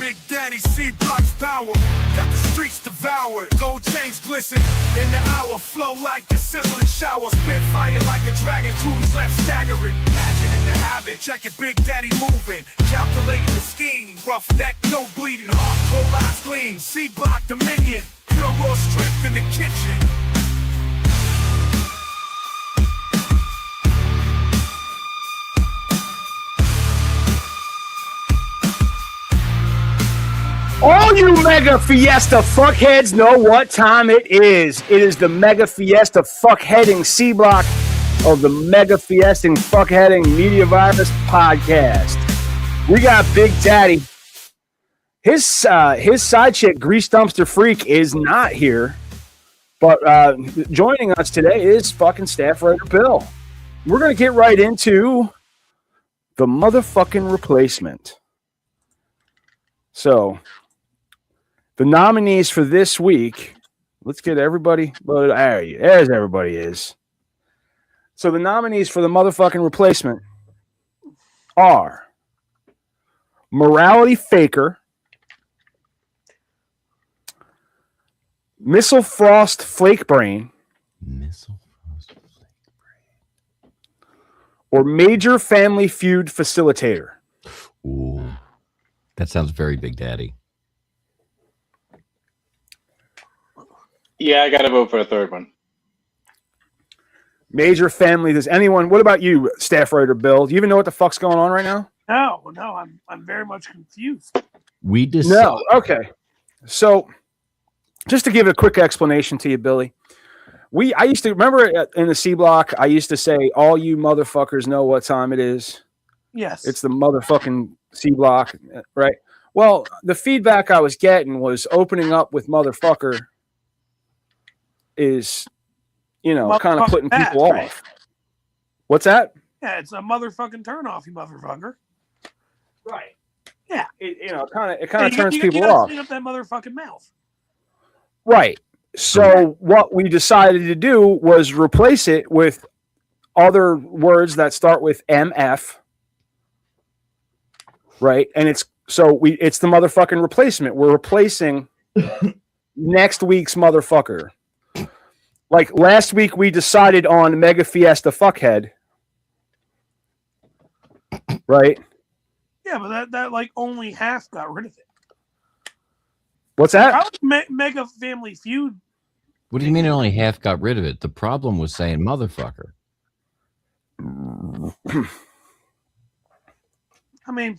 Big Daddy C-Block's power. Got the streets devoured. Gold chains glisten in the hour. Flow like a sizzling shower. Spit fire like a dragon. Crews left staggering. Imagine in the habit. Check it, Big Daddy moving. Calculating the scheme. Rough neck, no bleeding. Hardcore eyes gleam. C-Block dominion. Pure raw strength in the kitchen. All you Mega Fiesta fuckheads know what time it is. It is the Mega Fiesta Fuckheading C-Block of the Mega Fiesta Fuckheading Media Virus podcast. We got Big Daddy. His side chick, Grease Dumpster Freak, is not here. But joining us today is fucking staff writer Bill. We're going to get right into the motherfucking replacement. So, the nominees for this week, let's get everybody. There's everybody is. So the nominees for the motherfucking replacement are Morality Faker, Missile Frost Flake Brain, or Major Family Feud Facilitator. Ooh, that sounds very Big Daddy. Yeah, I gotta vote for a third one. Major Family. Does anyone? What about you, staff writer Bill? Do you even know what the fuck's going on right now? No, I'm very much confused. We just No. Okay. So, just to give a quick explanation to you, Billy, I used to remember in the C Block. I used to say, "All you motherfuckers know what time it is." Yes, It's the motherfucking C Block, right? Well, the feedback I was getting was opening up with motherfucker is, kind of putting people off. Right? What's that? Yeah, it's a motherfucking turnoff, you motherfucker. Right. Yeah. It kind of turns people gotta off. clean up that motherfucking mouth. Right. So what we decided to do was replace it with other words that start with MF. Right. And it's the motherfucking replacement. We're replacing next week's motherfucker. Like last week, we decided on Mega Fiesta Fuckhead. Right? Yeah, but that like only half got rid of it. What's that? I like Mega Family Feud. What do you mean it only half got rid of it? The problem was saying motherfucker. I mean,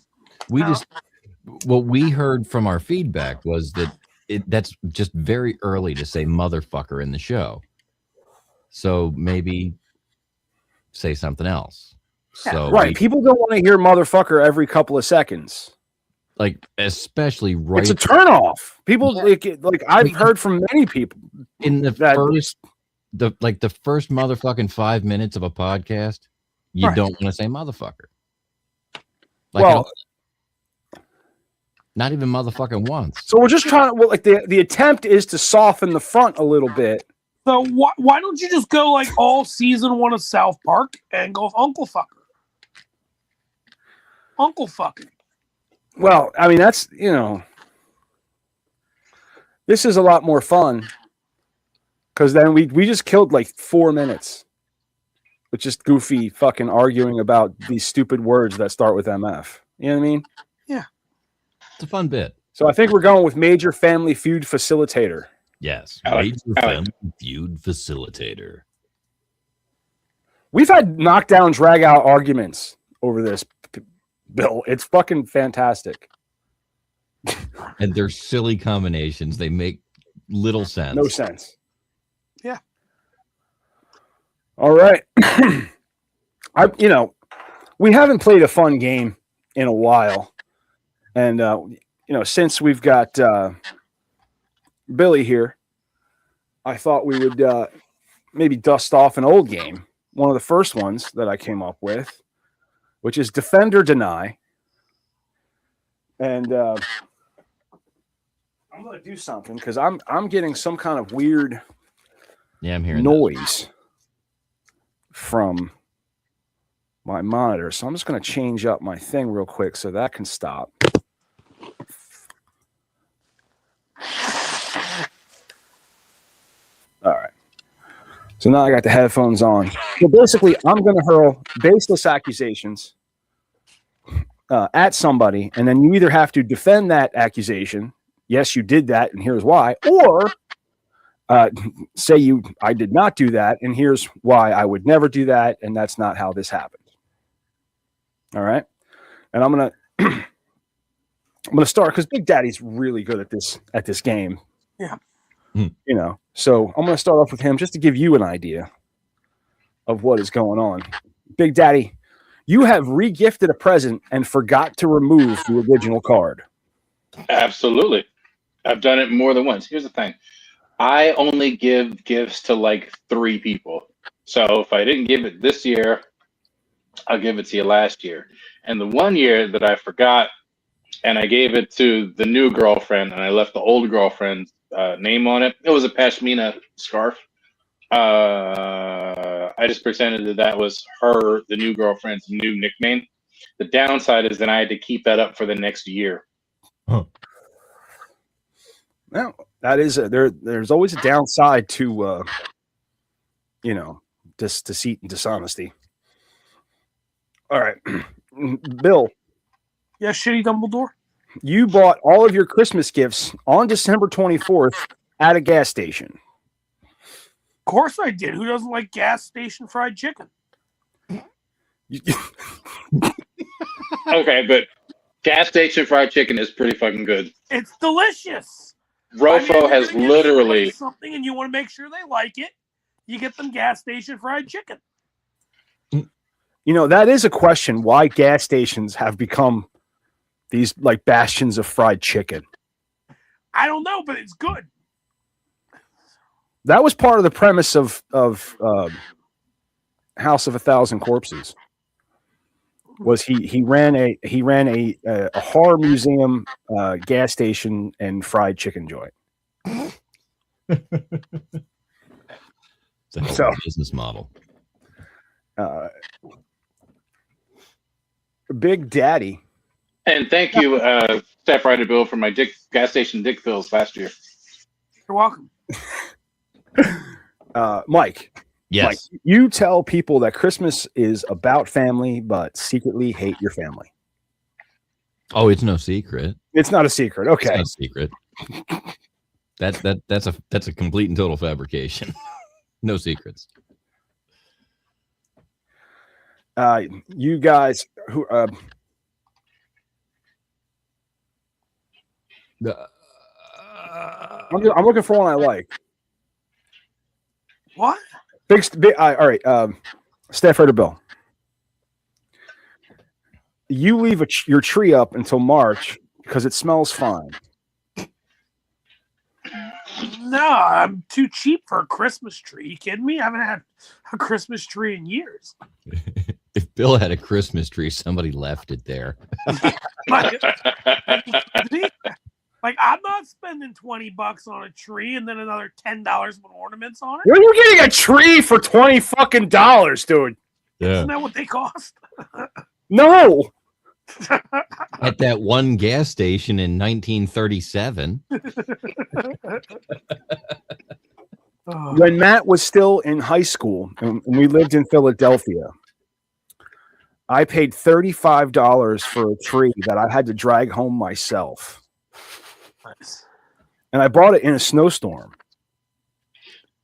what we heard from our feedback was that that's just very early to say motherfucker in the show. So maybe say something else. So right. People don't want to hear motherfucker every couple of seconds. Like, especially right. It's a turnoff. People like I've heard from many people in the first motherfucking 5 minutes of a podcast, you don't want to say motherfucker. Like, not even motherfucking once. So we're just trying to the attempt is to soften the front a little bit. So why don't you just go like all season 1 of South Park and go Uncle Fucker? Uncle Fucking. Well, I mean, that's, this is a lot more fun because then we just killed like 4 minutes with just goofy fucking arguing about these stupid words that start with MF. You know what I mean? Yeah. It's a fun bit. So I think we're going with Major Family Feud Facilitator. Yes. Major Family Feud Facilitator. We've had knockdown, drag out arguments over this, Bill. It's fucking fantastic. And they're silly combinations. They make little sense. No sense. Yeah. All right. We haven't played a fun game in a while. And, since we've got Billy here, I thought we would maybe dust off an old game. One of the first ones that I came up with, which is Defend or Deny. And I'm going to do something because I'm getting some kind of weird I'm hearing noise from my monitor. So I'm just going to change up my thing real quick so that can stop. So now I got the headphones on. So basically, I'm going to hurl baseless accusations at somebody, and then you either have to defend that accusation. Yes, you did that, and here's why. Or say I did not do that, and here's why I would never do that, and that's not how this happened. All right, and I'm gonna start because Big Daddy's really good at this game. Yeah. You know, so I'm gonna start off with him just to give you an idea of what is going on. Big Daddy, you have regifted a present and forgot to remove the original card. Absolutely. I've done it more than once. Here's the thing. I only give gifts to like 3 people. So if I didn't give it this year, I'll give it to you last year. And the one year that I forgot and I gave it to the new girlfriend and I left the old girlfriend's name on it. It was a pashmina scarf. I just pretended that was her, the new girlfriend's new nickname. The downside is then I had to keep that up for the next year. Huh. Well, that is there's always a downside to deceit and dishonesty. All right, Bill. Yeah, shitty Dumbledore. You bought all of your Christmas gifts on December 24th at a gas station. Of course I did. Who doesn't like gas station fried chicken? Okay, but gas station fried chicken is pretty fucking good. It's delicious. Rofo has literally something, and you want to make sure they like it. You get them gas station fried chicken. You know, that is a question. Why gas stations have become these like bastions of fried chicken? I don't know, but it's good. That was part of the premise of House of a Thousand Corpses. Was he ran a horror museum, gas station, and fried chicken joint. It's a hell of a business model. Big Daddy. And thank you, Staff Writer Bill, for my gas station dick pills last year. You're welcome. Mike. Yes. Mike, you tell people that Christmas is about family, but secretly hate your family. Oh, it's no secret. It's not a secret. Okay. It's no secret. That's a complete and total fabrication. No secrets. You guys who I'm looking for one I like. What? All right. Staff Writer Bill. You leave your tree up until March because it smells fine. No, I'm too cheap for a Christmas tree. You kidding me? I haven't had a Christmas tree in years. If Bill had a Christmas tree, somebody left it there. Like, I'm not spending $20 on a tree and then another $10 with ornaments on it. Where are you getting a tree for $20 fucking dollars, dude? Yeah. Isn't that what they cost? No. At that one gas station in 1937. When Matt was still in high school and we lived in Philadelphia, I paid $35 for a tree that I had to drag home myself. Nice. And I bought it in a snowstorm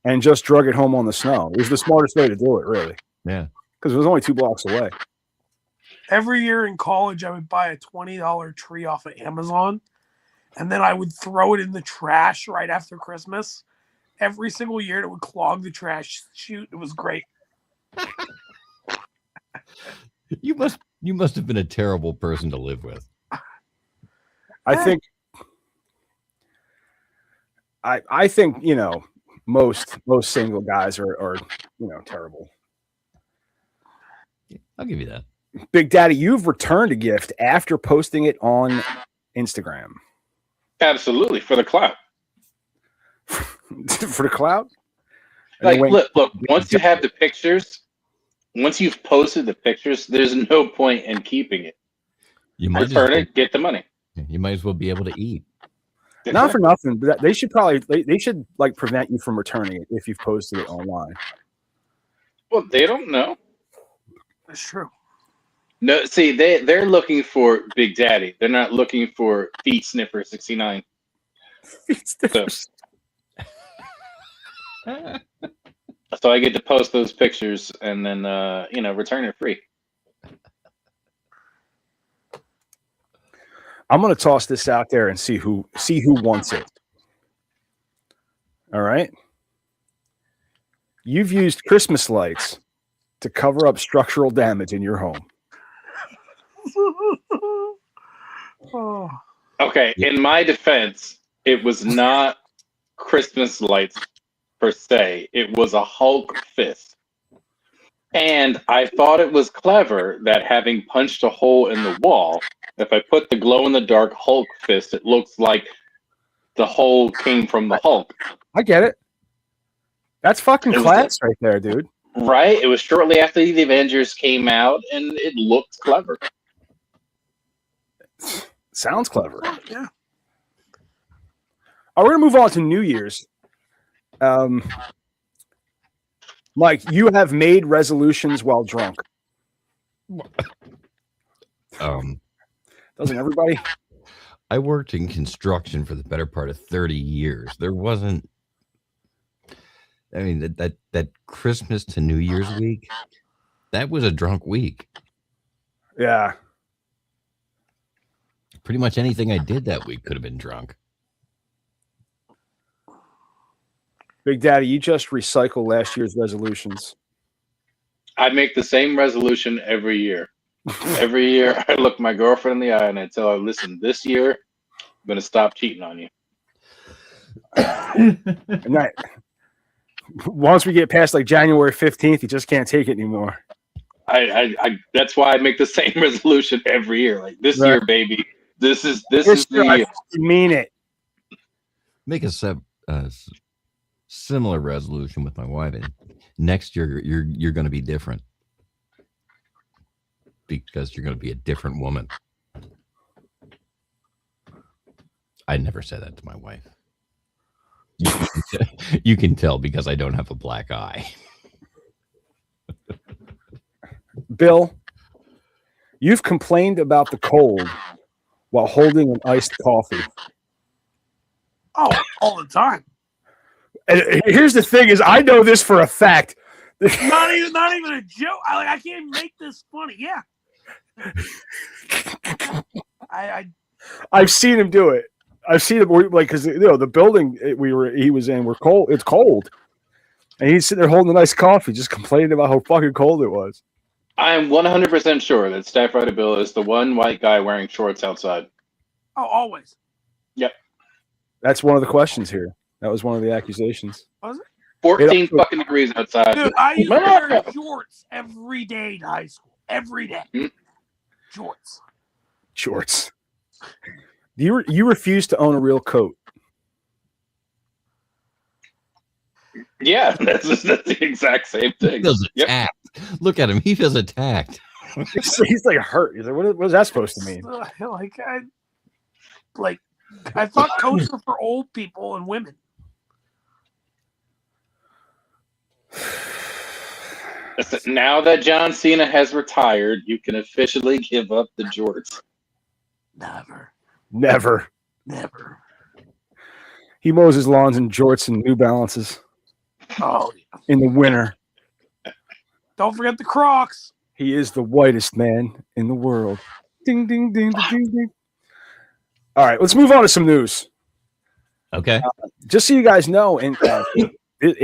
and just drug it home on the snow. It was the smartest way to do it, really. Yeah. Because it was only 2 blocks away. Every year in college, I would buy a $20 tree off of Amazon, and then I would throw it in the trash right after Christmas. Every single year, it would clog the trash chute. It was great. You must have been a terrible person to live with. I think most single guys are terrible. I'll give you that. Big Daddy, you've returned a gift after posting it on Instagram. Absolutely, for the clout. For the clout? Like, look, once you have the pictures, once you've posted the pictures, there's no point in keeping it. You might return it, get the money. You might as well be able to eat. Not for nothing, but they should like prevent you from returning it if you've posted it online. Well, they don't know. That's true. No, see, they're looking for Big Daddy. They're not looking for Feet Sniffer 69. So, so I get to post those pictures and then return it free. I'm gonna toss this out there and see who wants it. All right. You've used Christmas lights to cover up structural damage in your home. Oh. Okay, in my defense, it was not Christmas lights per se. It was a Hulk fist. And I thought it was clever that having punched a hole in the wall, if I put the glow-in-the-dark Hulk fist, it looks like the hole came from the Hulk. I get it. That's fucking class right there, dude. Right? It was shortly after the Avengers came out, and it looked clever. Sounds clever. Yeah. We're gonna move on to New Year's. Mike, you have made resolutions while drunk. Doesn't everybody? I worked in construction for the better part of 30 years. There wasn't. I mean, that Christmas to New Year's week, that was a drunk week. Yeah. Pretty much anything I did that week could have been drunk. Big Daddy, you just recycle last year's resolutions. I make the same resolution every year. Every year, I look my girlfriend in the eye and I tell her, listen, this year, I'm going to stop cheating on you. And that, once we get past like January 15th, you just can't take it anymore. I that's why I make the same resolution every year. Like this Right. year, baby, this is the year. I mean it. Make a similar resolution with my wife, and next year you're going to be different because you're going to be a different woman. I never said that to my wife. You can tell because I don't have a black eye. Bill, you've complained about the cold while holding an iced coffee. Oh, all the time. And here's the thing: is I know this for a fact. Not even a joke. I can't even make this funny. Yeah. I've seen him do it. I've seen him like because the building he was in were cold. It's cold, and he's sitting there holding a nice coffee, just complaining about how fucking cold it was. I'm 100% sure that Staff Writer Bill is the one white guy wearing shorts outside. Oh, always. Yep. That's one of the questions here. That was one of the accusations. Was it? 14 fucking degrees outside. Dude, I used to wear shorts every day in high school. Every day. Shorts. Shorts. You refuse to own a real coat. Yeah, that's the exact same thing. He feels attacked. Look at him. He feels attacked. He's like hurt. He's like, what is that supposed to mean? I thought coats were for old people and women. Listen, now that John Cena has retired, you can officially give up the jorts. Never. He mows his lawns in jorts and New Balances. Oh, yeah. In the winter. Don't forget the Crocs. He is the whitest man in the world. Ding, ding, ding, ding, ding. All right, let's move on to some news. Okay. Just so you guys know, in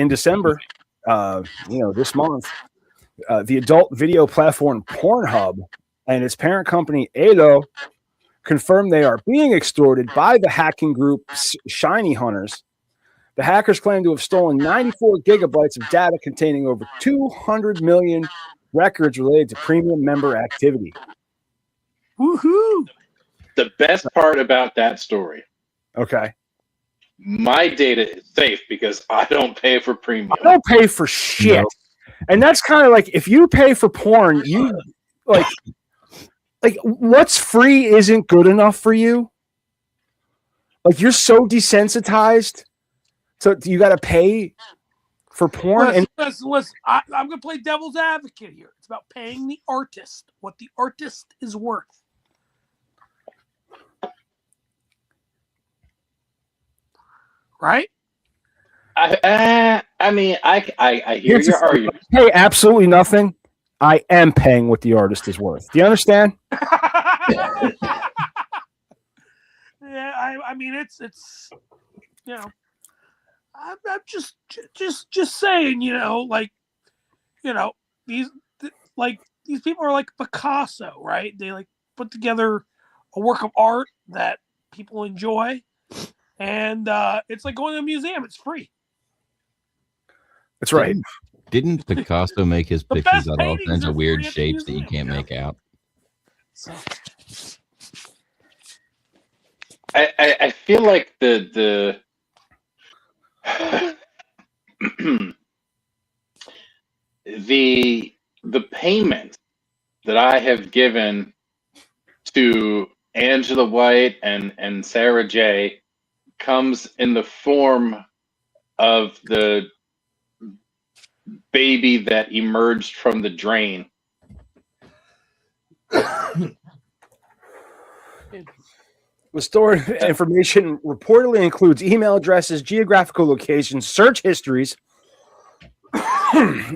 December, this month, the adult video platform Pornhub and its parent company Alo confirmed they are being extorted by the hacking group Shiny Hunters. The hackers claim to have stolen 94 gigabytes of data containing over 200 million records related to premium member activity. Woohoo! The best part about that story, Okay. my data is safe because I don't pay for premium. I don't pay for shit. No. And that's kind of like if you pay for porn, you like what's free isn't good enough for you. Like you're so desensitized, so you got to pay for porn. Listen. I'm going to play devil's advocate here. It's about paying the artist what the artist is worth. Right? I mean, I hear your argument. Pay absolutely nothing. I am paying what the artist is worth. Do you understand? Yeah, I mean, it's you know, I'm just saying, these people are like Picasso, right? They like put together a work of art that people enjoy, and it's like going to a museum. It's free. That's right. Didn't Picasso make his The pictures best out of all paintings kinds are of weird free at the shapes that you museum, can't make out? So I feel like the the payment that I have given to Angela White and Sarah J comes in the form of the baby that emerged from the drain. The stored information reportedly includes email addresses, geographical locations, search histories,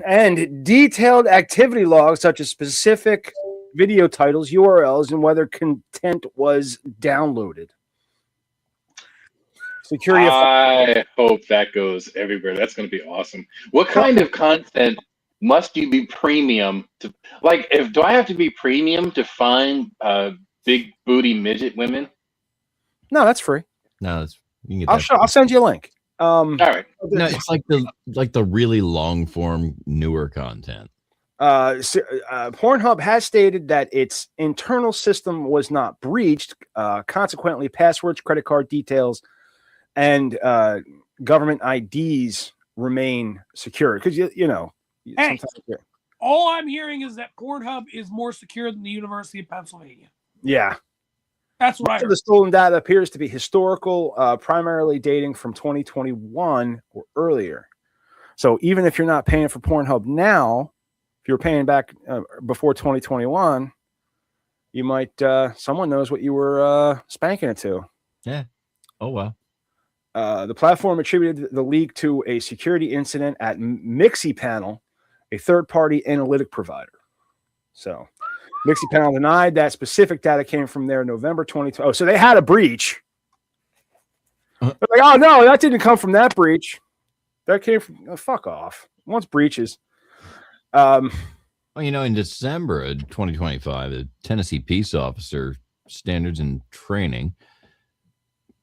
and detailed activity logs such as specific video titles, URLs, and whether content was downloaded. Security. I hope that goes everywhere. That's going to be awesome. What kind of content must you be premium to? Like, do I have to be premium to find big booty midget women? No, that's free. No, you can get that. I'll send you a link. All right. No, it's like the really long form newer content. Pornhub has stated that its internal system was not breached. Consequently, passwords, credit card details, and government IDs remain secure. Because hey, all I'm hearing is that Pornhub is more secure than the University of Pennsylvania. Yeah. That's what I heard. The stolen data appears to be historical, primarily dating from 2021 or earlier. So even if you're not paying for Pornhub now, if you're paying back before 2021, you might someone knows what you were spanking it to. Yeah. Oh wow. The platform attributed the leak to a security incident at MixiePanel, a third-party analytic provider. So MixiePanel denied that specific data came from their November 2020. Oh, so they had a breach. They're like, oh, no, that didn't come from that breach. That came from, fuck off. Once breaches. Well, in December of 2025, the Tennessee Peace Officer Standards and Training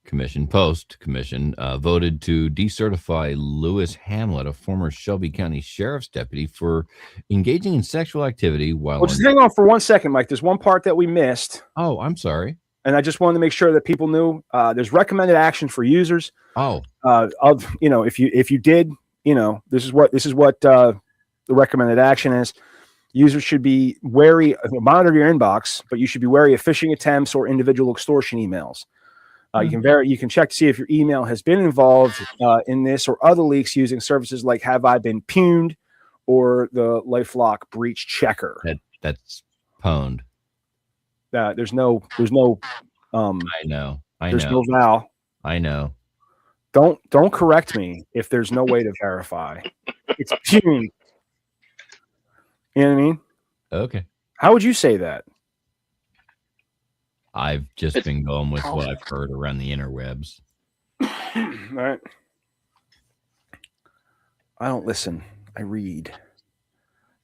Commission, voted to decertify Lewis Hamlet, a former Shelby County Sheriff's deputy, for engaging in sexual activity while. Well, just hang on for 1 second, Mike. There's one part that we missed. Oh, I'm sorry. And I just wanted to make sure that people knew there's recommended action for users. Oh, if you did, this is what the recommended action is. Users should be wary, monitor your inbox, but you should be wary of phishing attempts or individual extortion emails. You can check to see if your email has been involved in this or other leaks using services like Have I Been Pwned or the LifeLock Breach Checker. That's pwned. There's no. I know. There's no val. I know. Don't correct me if there's no way to verify. It's pwned. You know what I mean? Okay. How would you say that? I've just been going with what I've heard around the interwebs. All right. I don't listen. I read.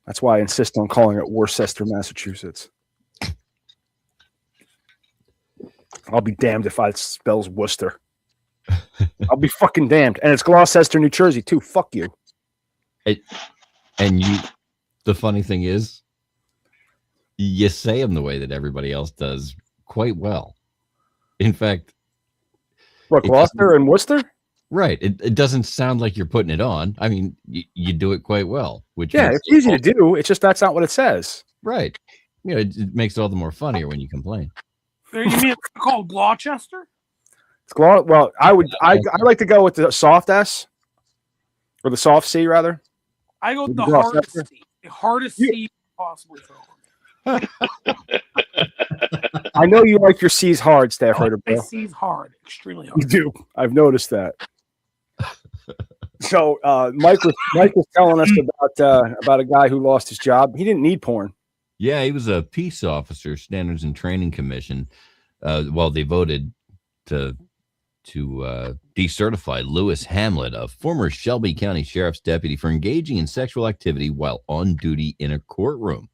That's why I insist on calling it Worcester, Massachusetts. I'll be damned if it spells Worcester. I'll be fucking damned. And it's Gloucester, New Jersey, too. Fuck you. The funny thing is, you say them the way that everybody else does quite well. In fact, what, Gloucester and Worcester? Right. It doesn't sound like you're putting it on. I mean, you do it quite well. Which it's easy to do. It's just that's not what it says. Right. It makes it all the more funnier when you complain. You mean it's called Gloucester? It's well, I like to go with the soft S. or the soft C rather. I go with the Gloucester? hardest C. The hardest C possibly throw on. I know you like your C's hard, Staff I like Writer my Bill. C's hard, extremely You hard. do. I've noticed that. So Mike was telling us about a guy who lost his job. He didn't need porn. Yeah, he was a peace officer, Standards and Training Commission. While they voted to decertify Lewis Hamlet, a former Shelby County Sheriff's deputy, for engaging in sexual activity while on duty in a courtroom.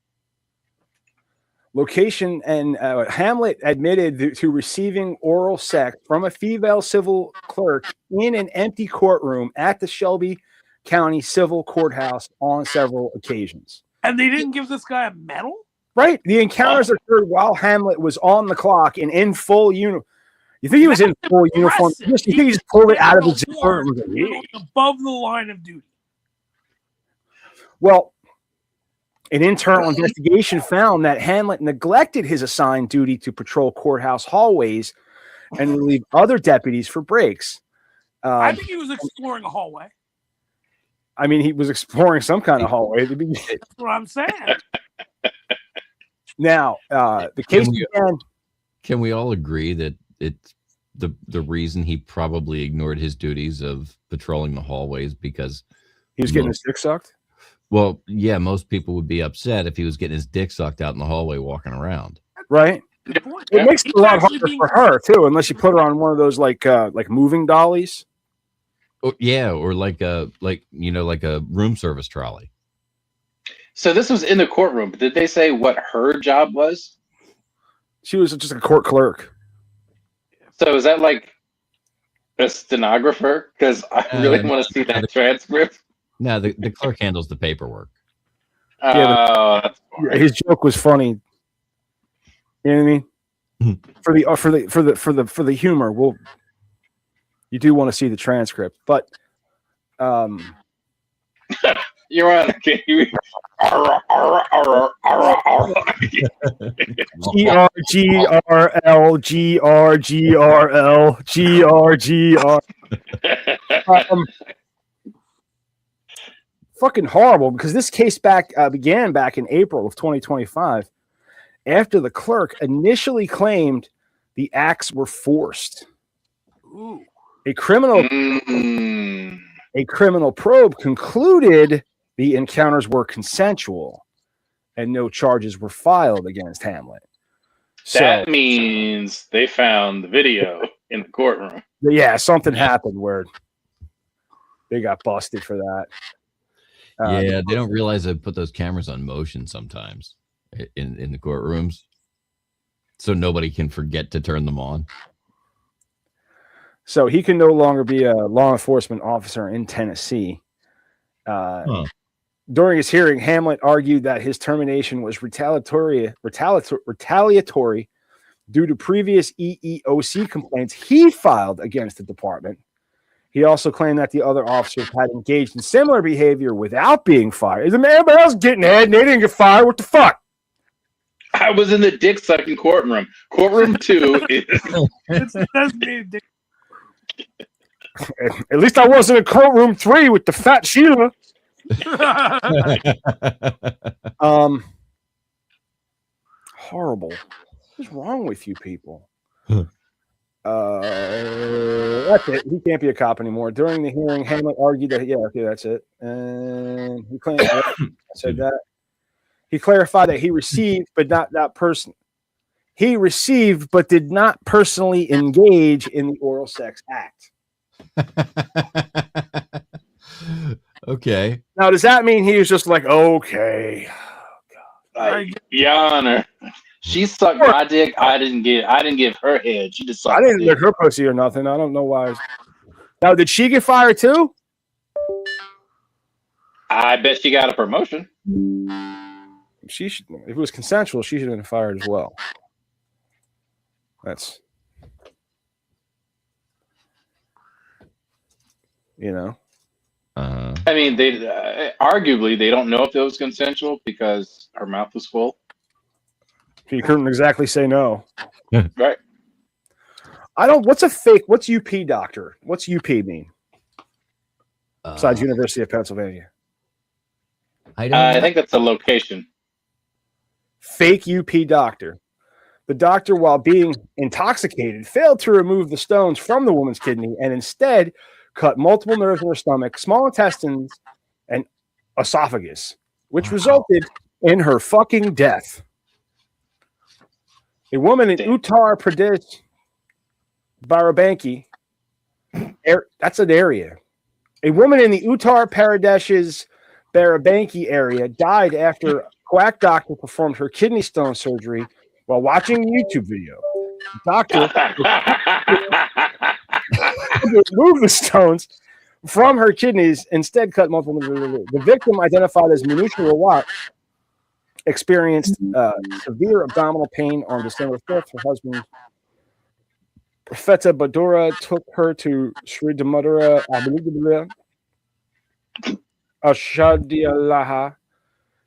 Location and Hamlet admitted to receiving oral sex from a female civil clerk in an empty courtroom at the Shelby County Civil Courthouse on several occasions. And they didn't give this guy a medal? Right? The encounters occurred while Hamlet was on the clock and in full uniform. You think he was in full uniform? You think he just pulled it out of the zipper? And was like, "Yeah." Above the line of duty. Well, an internal investigation found that Hamlet neglected his assigned duty to patrol courthouse hallways and relieve other deputies for breaks. I think he was exploring a hallway. I mean, he was exploring some kind of hallway. That's what I'm saying. Now, the case began. Can we all agree that it's the reason he probably ignored his duties of patrolling the hallways because He was getting his dick sucked? Well, yeah, most people would be upset if he was getting his dick sucked out in the hallway walking around. Right? Good point. It makes it a lot harder being- for her, too, unless you put her on one of those like moving dollies. Oh, yeah, or like a room service trolley. So this was in the courtroom. But did they say what her job was? She was just a court clerk. So is that like a stenographer? Because I really want to see that transcript. No, the clerk handles the paperwork. That's boring. His joke was funny. You know what I mean? For the humor, you do want to see the transcript, but You're on. Can you? GRGRL GRGRL GRGR. Fucking horrible, because this case began back in April of 2025 after the clerk initially claimed the acts were forced. Ooh. A criminal probe concluded the encounters were consensual and no charges were filed against Hamlet. That means they found the video in the courtroom. Yeah, something happened where they got busted for that. Yeah, they don't realize they put those cameras on motion sometimes in the courtrooms, so nobody can forget to turn them on. So he can no longer be a law enforcement officer in Tennessee. During his hearing, Hamlet argued that his termination was retaliatory due to previous EEOC complaints he filed against the department. He also claimed that the other officers had engaged in similar behavior without being fired. Is everybody else getting head and they didn't get fired? What the fuck? I was in the dick sucking courtroom. Courtroom 2 is. It's designated dick. At least I wasn't in courtroom 3 with the fat Sheila. Horrible. What's wrong with you people? That's it. He can't be a cop anymore. During the hearing, Hamlet argued that that's it. And he claimed I said that. He clarified that he received, but not that person. He received, but did not personally engage in the oral sex act. Okay. Now, does that mean he was just like, okay? Your Honor, she sucked my dick. I didn't give her head. She just sucked. I didn't my lick dick. her pussy or nothing. I don't know why. Now, did she get fired too? I bet she got a promotion. She should. If it was consensual, she should have been fired as well. That's, I mean, they arguably they don't know if it was consensual because her mouth was full. She couldn't exactly say no. Right. What's UP doctor? What's UP mean? besides University of Pennsylvania? I don't. I think that's a location. Fake UP doctor. The doctor, while being intoxicated, failed to remove the stones from the woman's kidney and instead cut multiple nerves in her stomach, small intestines, and esophagus, which resulted in her fucking death. A woman in Uttar Pradesh, Barabanki, that's an area. A woman in the Uttar Pradesh's Barabanki area died after a quack doctor performed her kidney stone surgery while watching a YouTube video. The doctor removed the stones from her kidneys, instead cut multiple. The victim, identified as Manushka Rawat, experienced severe abdominal pain on December 5th. Her husband, Feta Badura, took her to Sri Damadura Ashadialaha.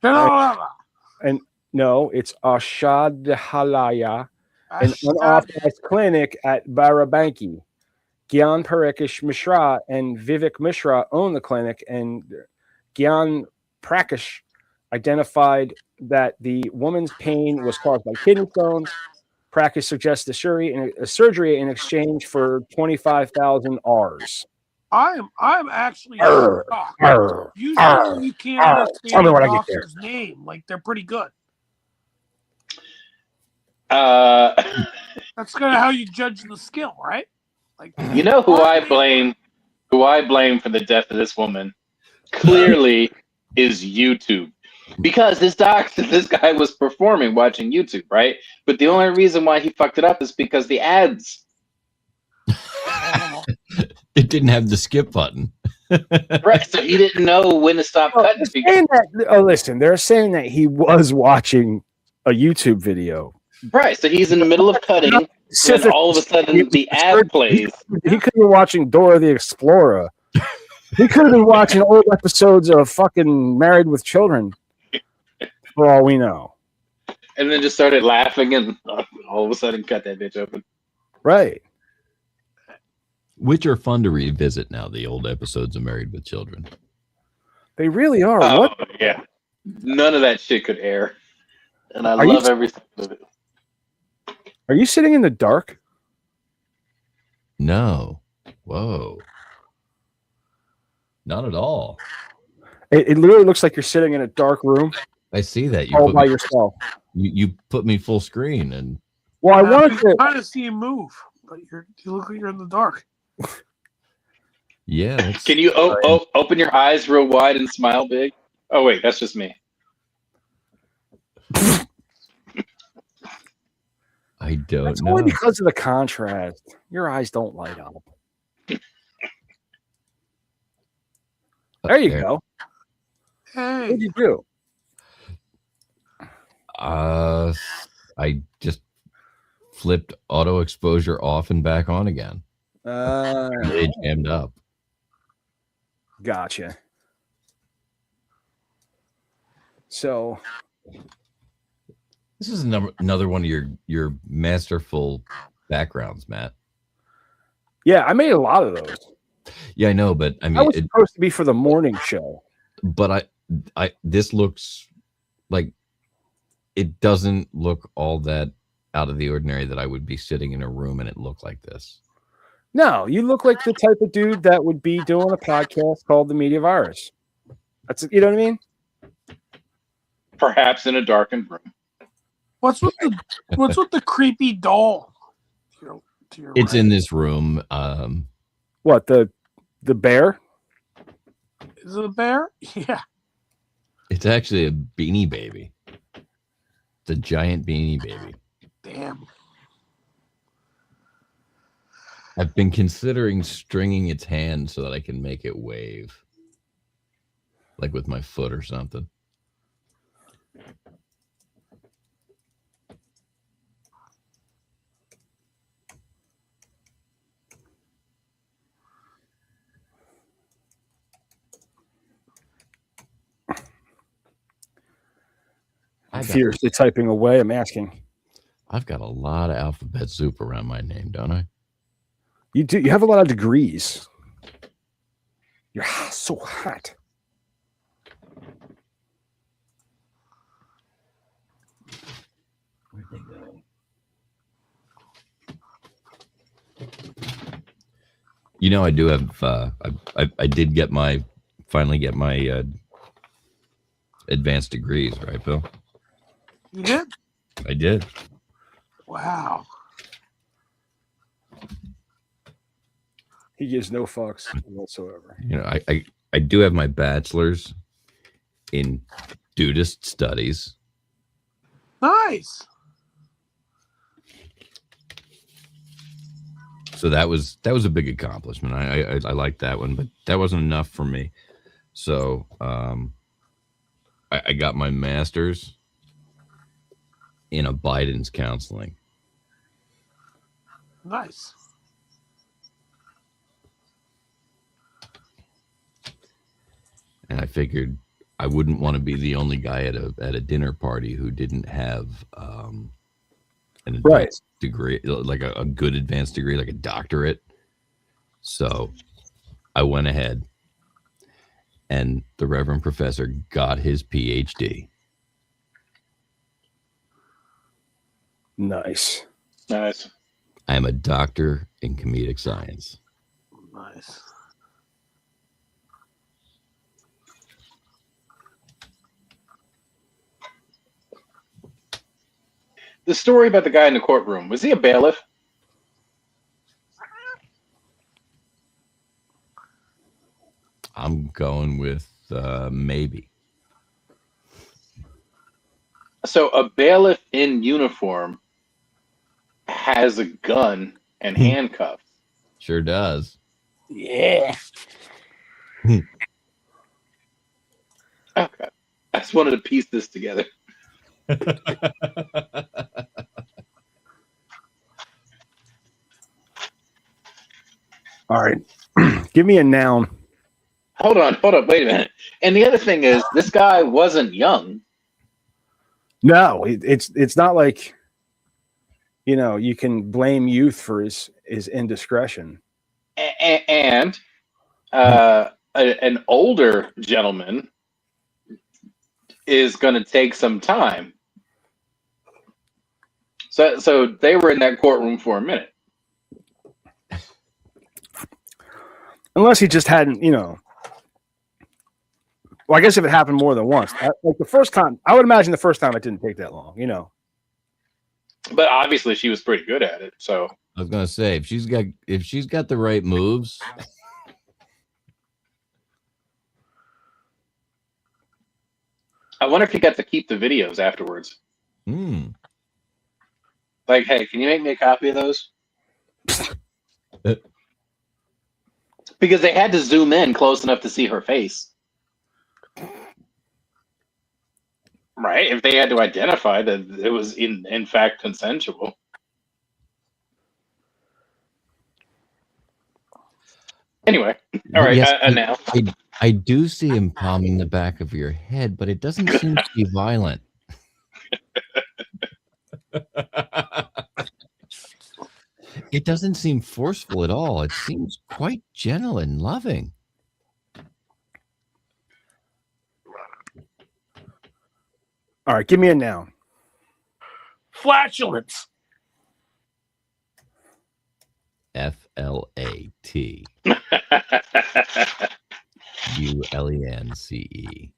And no, it's Ashadhalaya, an unauthorized clinic at Barabanki. Gyan Parekish Mishra and Vivek Mishra own the clinic, and Gyan Prakash identified that the woman's pain was caused by kidney stones. Prakash suggests a surgery in exchange for 25,000 Rs. I'm actually shocked. Usually you can't understand a doctor's name. Like, they're pretty good. That's kind of how you judge the skill, right? Like, you know who I blame? Who I blame for the death of this woman? Clearly, is YouTube, because this guy was performing watching YouTube, right? But the only reason why he fucked it up is because the ads. It didn't have the skip button. Right, so he didn't know when to stop cutting. Listen, they're saying that he was watching a YouTube video. Right, so he's in the middle of cutting, and then all of a sudden the ad plays. He could be watching Dora the Explorer. He could have been watching old episodes of fucking Married with Children, for all we know. And then just started laughing, and all of a sudden cut that bitch open. Right. Which are fun to revisit now, the old episodes of Married with Children. They really are. Oh, what? Yeah. None of that shit could air. And I love every second of it. Are you sitting in the dark? No. Whoa. Not at all. It literally looks like you're sitting in a dark room. I see that. All by yourself. You put me full screen. And well, I wanted to kind of see you move, but you look like you're in the dark. Yeah. Can you open your eyes real wide and smile big? Oh, wait, that's just me. I don't That's know. only because of the contrast. Your eyes don't light up. There you go. Hey. What did you do? I just flipped auto exposure off and back on again. It jammed up. Gotcha. So this is another one of your masterful backgrounds, Matt. yeah, I made a lot of those. Yeah, I know, but I mean, I was supposed to be for the morning show. But this looks like it doesn't look all that out of the ordinary that I would be sitting in a room and it looked like this. No, you look like the type of dude that would be doing a podcast called The Media Virus. That's, you know what I mean? Perhaps in a darkened room. What's with the creepy doll? To your It's right? in this room. What, the bear? Is it a bear? Yeah. It's actually a Beanie Baby. It's a giant Beanie Baby. Damn. I've been considering stringing its hand so that I can make it wave. Like with my foot or something. Fiercely typing away, I'm asking. I've got a lot of alphabet soup around my name, don't I? You do. You have a lot of degrees. You're so hot. Where'd they go? You know, I do have. I did get finally get my advanced degrees, right, Bill? You did? I did. Wow. He gives no fucks whatsoever. You know, I do have my bachelor's in Buddhist studies. Nice. So that was a big accomplishment. I liked that one, but that wasn't enough for me. So I got my master's in abidance counseling. Nice. And I figured I wouldn't want to be the only guy at a dinner party who didn't have an advanced degree, like a good advanced degree, like a doctorate. So I went ahead, and the Reverend Professor got his PhD. Nice. Nice. I am a doctor in comedic science. Nice. The story about the guy in the courtroom, was he a bailiff? I'm going with maybe. So a bailiff in uniform has a gun and handcuffs. Sure does. Yeah. Okay. I just wanted to piece this together. All right. Give me a noun. Hold on, wait a minute. And the other thing is, this guy wasn't young. No, it's not like, you know, you can blame youth for his indiscretion. And an older gentleman is going to take some time. So they were in that courtroom for a minute. Unless he just hadn't, you know. Well, I guess if it happened more than once, like the first time, I would imagine the first time it didn't take that long, you know. But obviously, she was pretty good at it. So I was gonna say if she's got the right moves. I wonder if he got to keep the videos afterwards. Like, hey, can you make me a copy of those? Because they had to zoom in close enough to see her face. Right? If they had to identify that it was in fact consensual. Anyway, all right. Yes, Now I do see him palming the back of your head, but it doesn't seem to be violent. It doesn't seem forceful at all. It seems quite gentle and loving. All right, give me a noun. Flatulence. FLATULENCE.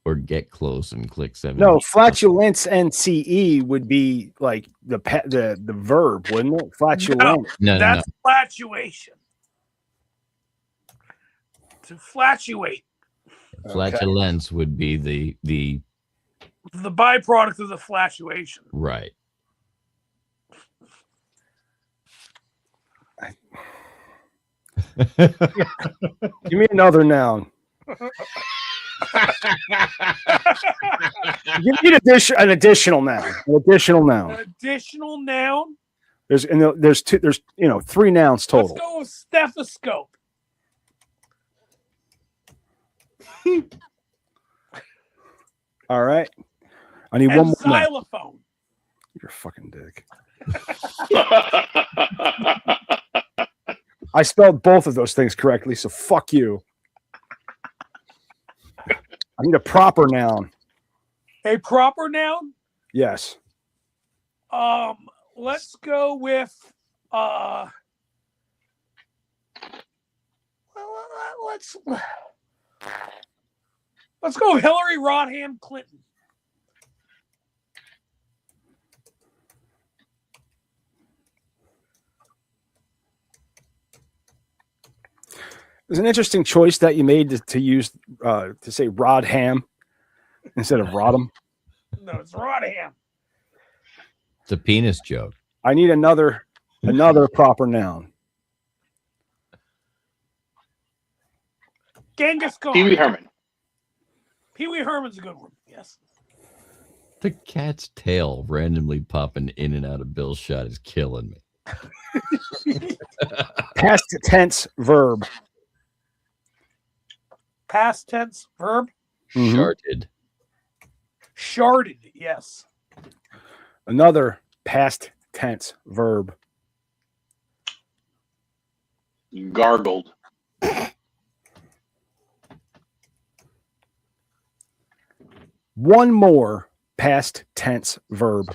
Or get close and click 7. No, flatulence NCE would be like the verb, wouldn't it? Flatulence. No, That's flatuation. To flatuate. Flatulence would be the byproduct of the flatuation. right. Give me another noun. Give me an additional noun. An additional noun. An additional noun. There's 3 nouns total. Let's go with stethoscope. All right. I need one more. Xylophone. You're a fucking dick. I spelled both of those things correctly, so fuck you. I need a proper noun. A proper noun? Yes. Let's go with let's go with Hillary Rodham Clinton. It's an interesting choice that you made to use to say Rodham instead of Rodham. No, it's Rodham. It's a penis joke. I need another proper noun. Genghis Khan. Pee Wee Herman. Pee Wee Herman's a good one. Yes. The cat's tail randomly popping in and out of Bill's shot is killing me. Past tense verb. Past tense verb. Mhm. Sharted. Sharded. Yes. Another past tense verb. Gargled. One more past tense verb.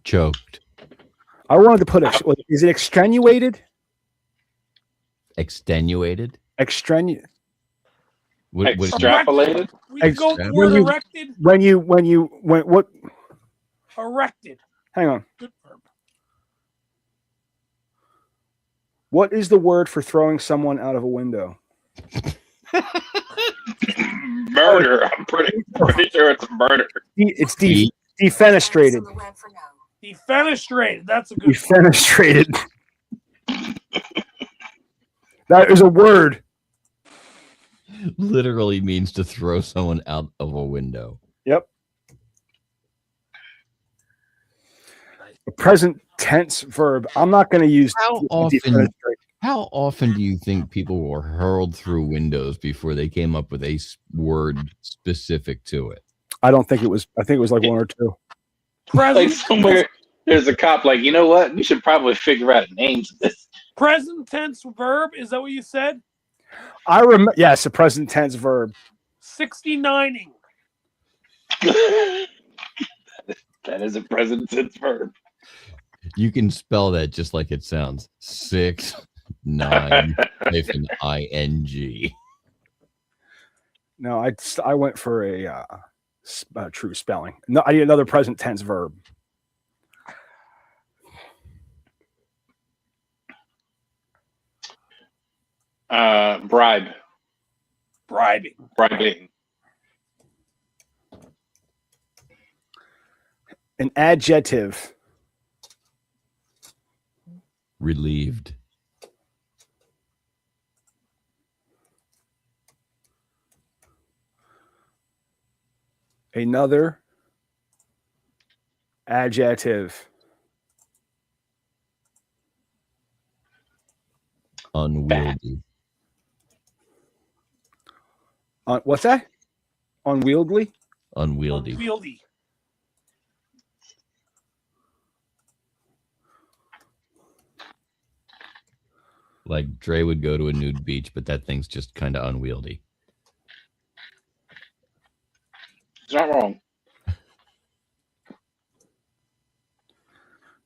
Choked. I wanted to put is it extenuated? Extenuated. Extrapolated. We can go Extra- word when you- erected. When what? Erected. Hang on. Good verb. What is the word for throwing someone out of a window? Murder. I'm pretty sure it's murder. It's defenestrated. Defenestrated. That's a good one. Defenestrated. That is a word. Literally means to throw someone out of a window. Yep. A present tense verb. I'm not going to use How often do you think people were hurled through windows before they came up with a word specific to it? I don't think it was. I think it was like one or two. Like Present, somewhere there's a cop like, you know what? We should probably figure out a name to this. present tense verb. Is that what you said? I remember. Yes, a present tense verb. 69ing. That is a present tense verb. You can spell that just like it sounds. 6-9 -ing. No, I went for a true spelling. No, I need another present tense verb. Bribe. Bribing. Bribing. An adjective. Relieved. Another adjective. Unwieldy. What's that? Unwieldy? Unwieldy. Unwieldy. Like Dre would go to a nude beach, but that thing's just kind of unwieldy. It's not wrong.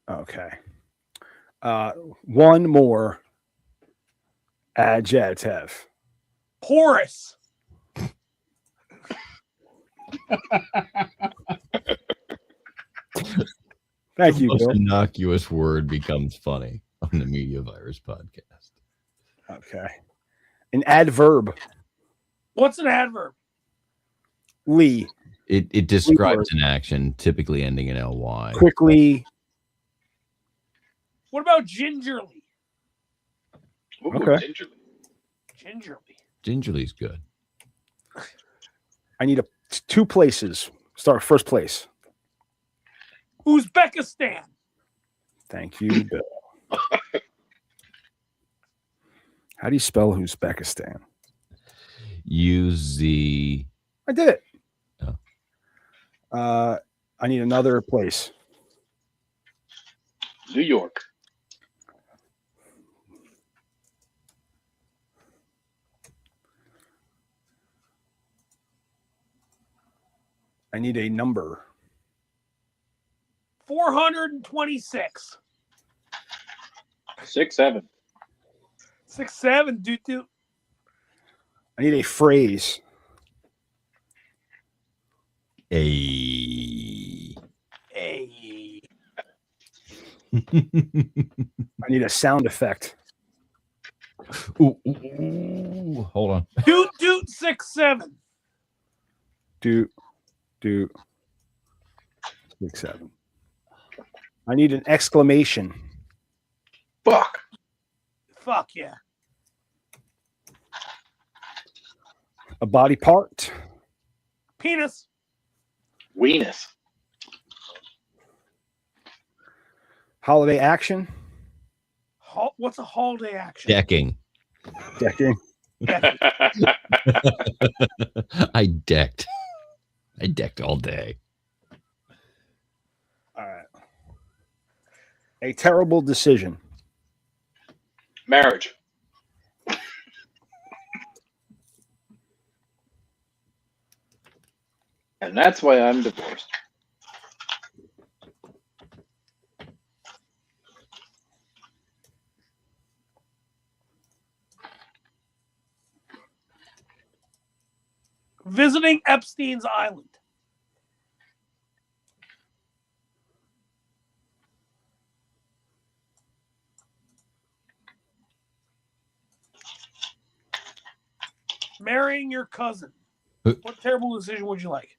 Okay. One more adjective. Porous. Thank you, The most Bill. innocuous word becomes funny on the Media Virus podcast. Okay. An adverb. What's an adverb? Lee. It describes an action, typically ending in ly. Quickly. What about gingerly? Ooh, Okay. gingerly. Gingerly. Gingerly's good. I need two places. Start first place. Uzbekistan. Thank you, Bill. How do you spell Uzbekistan? use the. I did it. Oh. I need another place. New York. I need a number. 426. 6-7. 6-7. Do. I need a phrase. A. Hey. I need a sound effect. Ooh, hold on. Doot 6-7. Do 6-7. I need an exclamation. Fuck. Fuck yeah. A body part. Penis. Weenus. Holiday action. What's a holiday action? Decking. Decking. I decked. I decked all day. All right. A terrible decision. Marriage. And that's why I'm divorced. Visiting Epstein's Island. Marrying your cousin. What terrible decision would you like?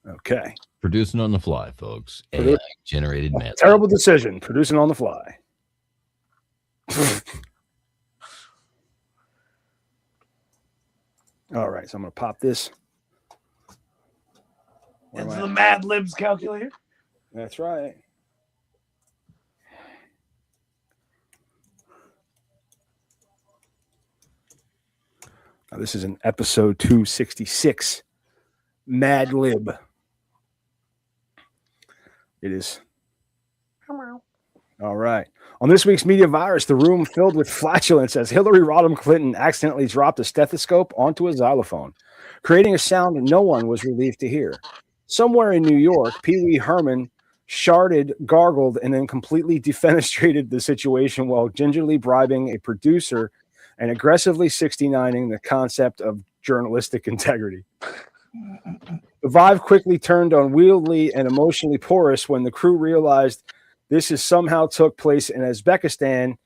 Okay. Producing on the fly, folks. AI generated math. Terrible decision. Producing on the fly. All right. So I'm going to pop this. Into the Mad Libs calculator. That's right. Now, this is an episode 266 Mad Lib. It is. All right. On this week's Media Virus, the room filled with flatulence as Hillary Rodham Clinton accidentally dropped a stethoscope onto a xylophone, creating a sound no one was relieved to hear. Somewhere in New York, Pee Wee Herman sharded, gargled, and then completely defenestrated the situation while gingerly bribing a producer and aggressively 69ing the concept of journalistic integrity. The vibe quickly turned unwieldy and emotionally porous when the crew realized this is somehow took place in Uzbekistan,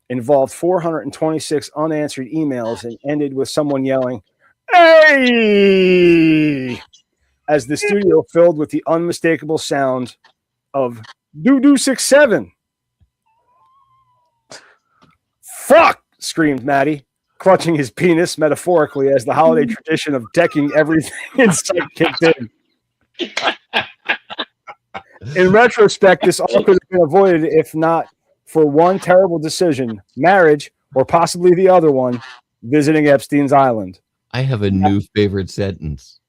involved 426 unanswered emails, and ended with someone yelling, "Hey!" as the studio filled with the unmistakable sound of doo 6-7. Fuck! Screamed Maddie, clutching his penis metaphorically as the holiday tradition of decking everything in sight kicked in. In retrospect, this all could have been avoided if not for one terrible decision: marriage, or possibly the other one, visiting Epstein's Island. I have a new favorite sentence.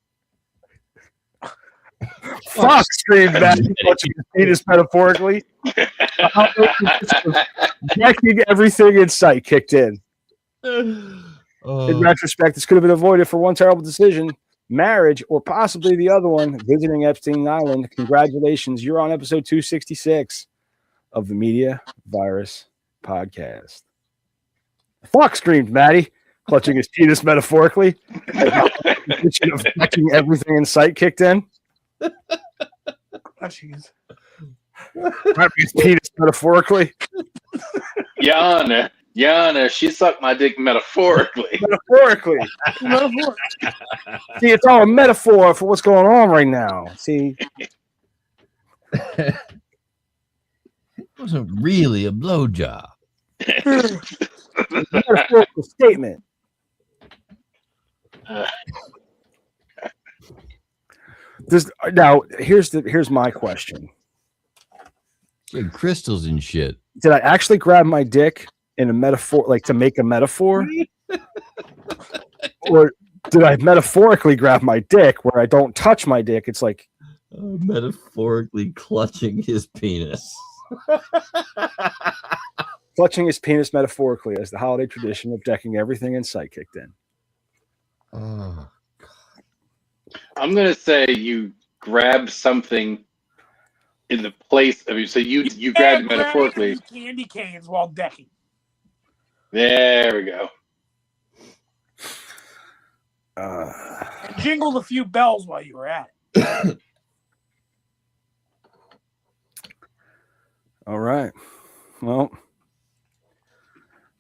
Fuck! Screamed Maddie, clutching his penis metaphorically. Decking everything in sight kicked in. In retrospect, this could have been avoided for one terrible decision: marriage, or possibly the other one, visiting Epstein Island. Congratulations, you're on episode 266 of the Media Virus Podcast. Fuck! Screamed Maddie, clutching his penis metaphorically. Of decking everything in sight kicked in. Jeez. His penis metaphorically. Yana, she sucked my dick metaphorically. Metaphorically. See, it's all a metaphor for what's going on right now. See, It wasn't really a blowjob. metaphorical statement. Now, here's my question. She had crystals and shit. did I actually grab my dick in a metaphor, like to make a metaphor, or did I metaphorically grab my dick where I don't touch my dick? It's like Metaphorically clutching his penis. clutching his penis metaphorically as the holiday tradition of decking everything in sight kicked in. Oh, I'm gonna say you grab something in the place of you. So you grabbed it metaphorically. Candy canes while decking. There we go. And jingled a few bells while you were at it. All right. Well,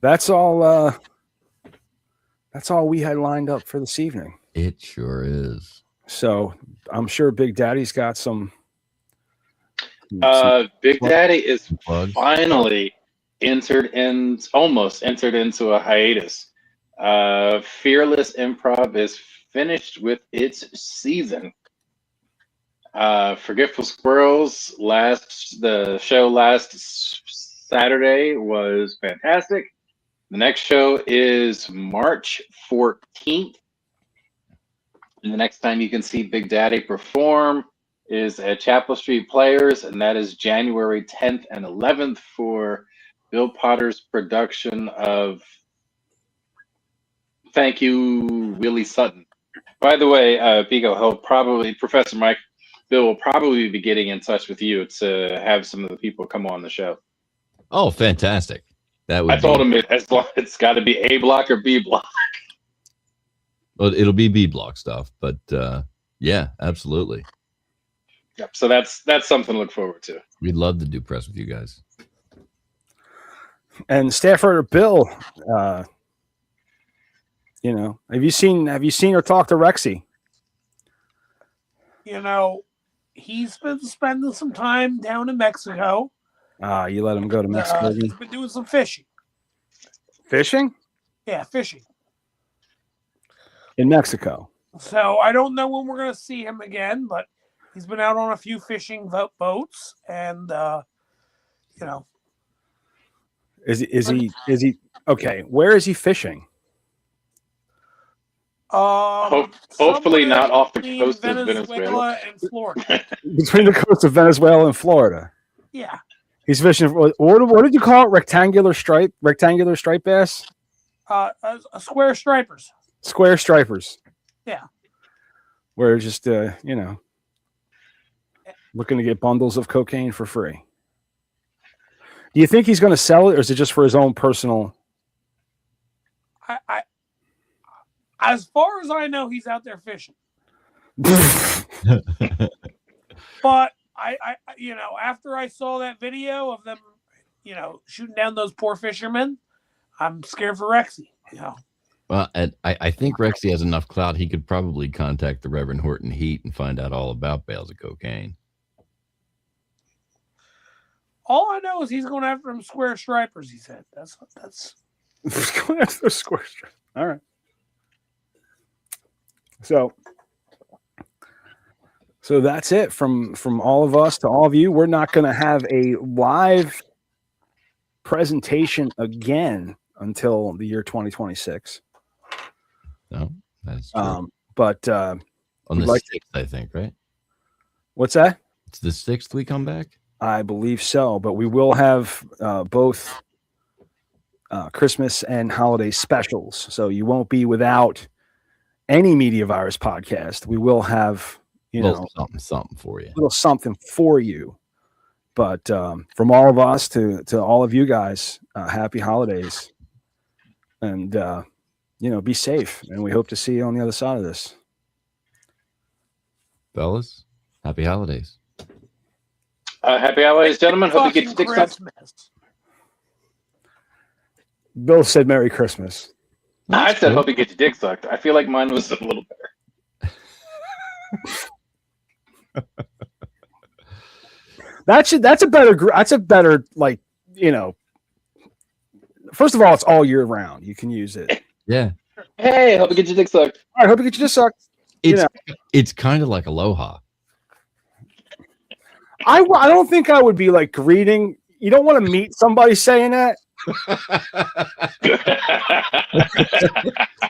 that's all. That's all we had lined up for this evening. it sure is. So I'm sure Big Daddy's got some. Big Daddy is Plugs. finally almost entered into a hiatus. Fearless Improv is finished with its season. Forgetful Squirrels the show last Saturday was fantastic. The next show is March 14th. And the next time you can see Big Daddy perform is at Chapel Street Players, and that is January 10th and 11th for Bill Potter's production of Thank You, Willie Sutton. By the way, Bigo, Professor Mike, Bill will probably be getting in touch with you to have some of the people come on the show. Oh, fantastic. I told him it's got to be A block or B block. Well, it'll be B block stuff, but yeah, absolutely. Yep. So that's something to look forward to. We'd love to do press with you guys. And Staff Writer Bill, have you seen or talked to Rexy? He's been spending some time down in Mexico. You let him go to Mexico. He's been doing some fishing. Fishing? Yeah, fishing. In Mexico. So I don't know when we're going to see him again, but he's been out on a few fishing boats, and Is he okay? Where is he fishing? Hopefully not off the coast of Venezuela and Florida. Between the coast of Venezuela and Florida. Yeah. He's fishing. What did you call it? Rectangular stripe bass? A square stripers. Square stripers. Yeah. We're just looking to get bundles of cocaine for free. Do you think he's going to sell it, or is it just for his own personal? As far as I know, he's out there fishing. But after I saw that video of them, shooting down those poor fishermen, I'm scared for Rexy. Well, I think Rexy has enough clout. He could probably contact the Reverend Horton Heat and find out all about bales of cocaine. All I know is he's going after them square stripers. He said that's going after square stripers. All right. So that's it from all of us to all of you. We're not going to have a live presentation again until the year 2026. No, that's true. But on the 6th, I think, right? What's that? It's the 6th we come back? I believe so, but we will have both Christmas and holiday specials. So you won't be without any Media Virus podcast. We will have, something for you. A little something for you. But from all of us to all of you guys, happy holidays. And, be safe. And we hope to see you on the other side of this. Fellas, happy holidays. Happy holidays, gentlemen. Hope you get your dick sucked. Bill said Merry Christmas. I said hope you get your dick sucked. I feel like mine was a little better. That's a better first of all, it's all year round. You can use it. Yeah. Hey, hope you get your dick sucked. All right, hope you get your dick sucked. It's kind of like aloha. I don't think I would be like greeting You don't want to meet somebody saying that.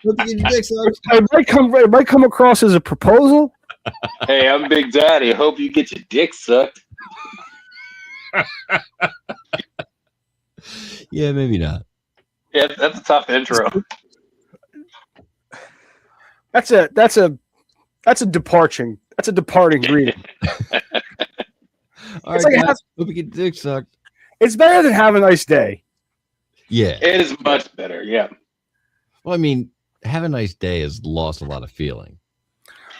It might come across as a proposal. Hey, I'm Big Daddy. Hope you get your dick sucked. Yeah, maybe not. Yeah, that's a tough intro. That's a departing greeting. All right, like guys, hope you get dick sucked. It's better than have a nice day. Yeah, It is much better. Yeah. well, I mean, have a nice day has lost a lot of feeling.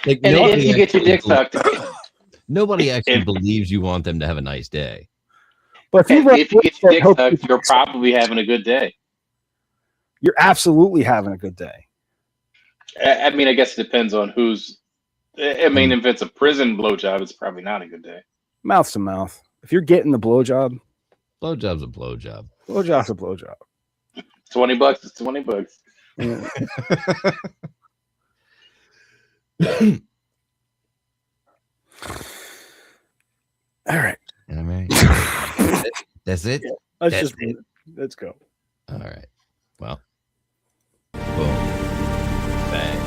Like, And if you get your dick sucked, nobody actually believes you want them to have a nice day. But if you get your dick sucked, you're probably having a good day. You're absolutely having a good day. I mean, I guess it depends on who's. I mean, if it's a prison blowjob, it's probably not a good day. Mouth to mouth. If you're getting the blowjob, Blowjob's a blowjob. blowjob's a blowjob. $20 is $20. Yeah. All right. I mean, that's it. Yeah, let's go. All right. Well, boom, bang.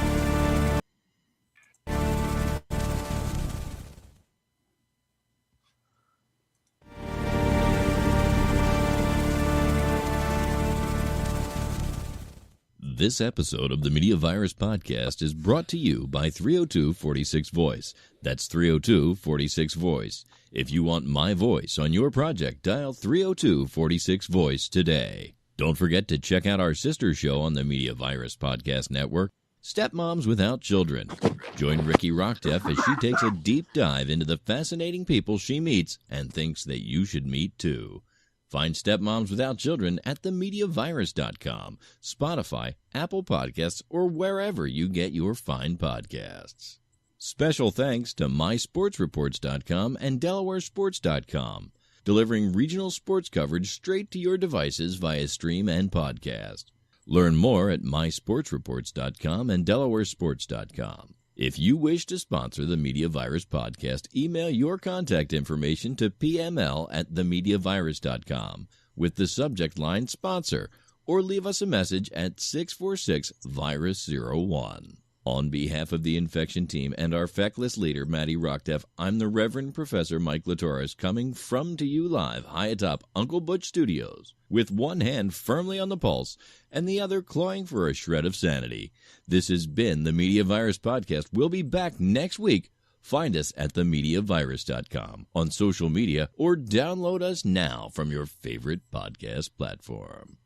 This episode of the Media Virus Podcast is brought to you by 302-46-VOICE. That's 302-46-VOICE. If you want my voice on your project, dial 302-46-VOICE today. Don't forget to check out our sister show on the Media Virus Podcast Network, Stepmoms Without Children. Join Ricky Rockdeff as she takes a deep dive into the fascinating people she meets and thinks that you should meet too. Find Stepmoms Without Children at themediavirus.com, Spotify, Apple Podcasts, or wherever you get your fine podcasts. Special thanks to mysportsreports.com and delawaresports.com, delivering regional sports coverage straight to your devices via stream and podcast. Learn more at mysportsreports.com and delawaresports.com. If you wish to sponsor the Media Virus Podcast, email your contact information to pml@themediavirus.com with the subject line sponsor, or leave us a message at 646-VIRUS01. On behalf of the infection team and our feckless leader, Matty Rockdeff, I'm the Reverend Professor Mike Latoris, coming from to you live high atop Uncle Butch Studios, with one hand firmly on the pulse and the other clawing for a shred of sanity. This has been the Media Virus Podcast. We'll be back next week. Find us at themediavirus.com, on social media, or download us now from your favorite podcast platform.